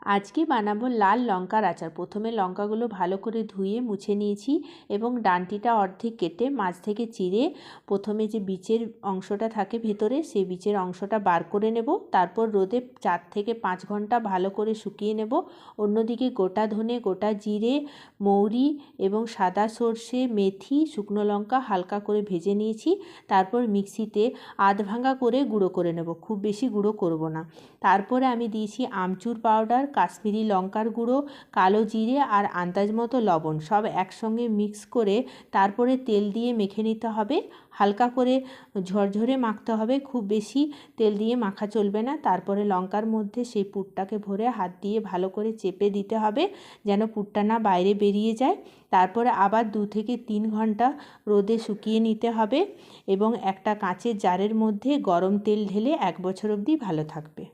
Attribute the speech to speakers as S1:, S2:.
S1: আজকে বানাবো লাল লঙ্কার আচার। প্রথমে লঙ্কাগুলো ভালো করে ধুয়ে মুছে নিয়েছি এবং ডাঁটিটা অর্ধেক কেটে মাছ থেকে চিরে প্রথমে যে বীজের অংশটা থাকে ভেতরে সেই বীজের অংশটা বার করে নেব। তারপর রোদে 4 থেকে 5 ঘন্টা ভালো করে শুকিয়ে নেব। অন্যদিকে গোটা ধনে, গোটা জিরে, মৌরি এবং সাদা সর্ষে, মেথি, শুকনো লঙ্কা হালকা করে ভেজে নিয়েছি। তারপর মিক্সিতে আধ ভাঙা করে গুঁড়ো করে নেব, খুব বেশি গুঁড়ো করব না। তারপরে আমি দিয়েছি আমচুর পাউডার, কাশ্মীরি লঙ্কার গুঁড়ো, কালো জিরে আর আন্দাজ মতো লবণ, সব একসঙ্গে মিক্স করে তারপরে তেল দিয়ে মেখে নিতে হবে। হালকা করে ঝরঝরে মাখতে হবে, খুব বেশি তেল দিয়ে মাখা চলবে না। তারপরে লঙ্কার মধ্যে সেই পুরটাকে ভরে হাত দিয়ে ভালো করে চেপে দিতে হবে যেন পুরটা না বাইরে বেরিয়ে যায়। তারপরে আবার 2 থেকে 3 ঘন্টা রোদে শুকিয়ে নিতে হবে এবং একটা কাঁচের জারের মধ্যে গরম তেল ঢেলে 1 বছর অবধি ভালো থাকবে।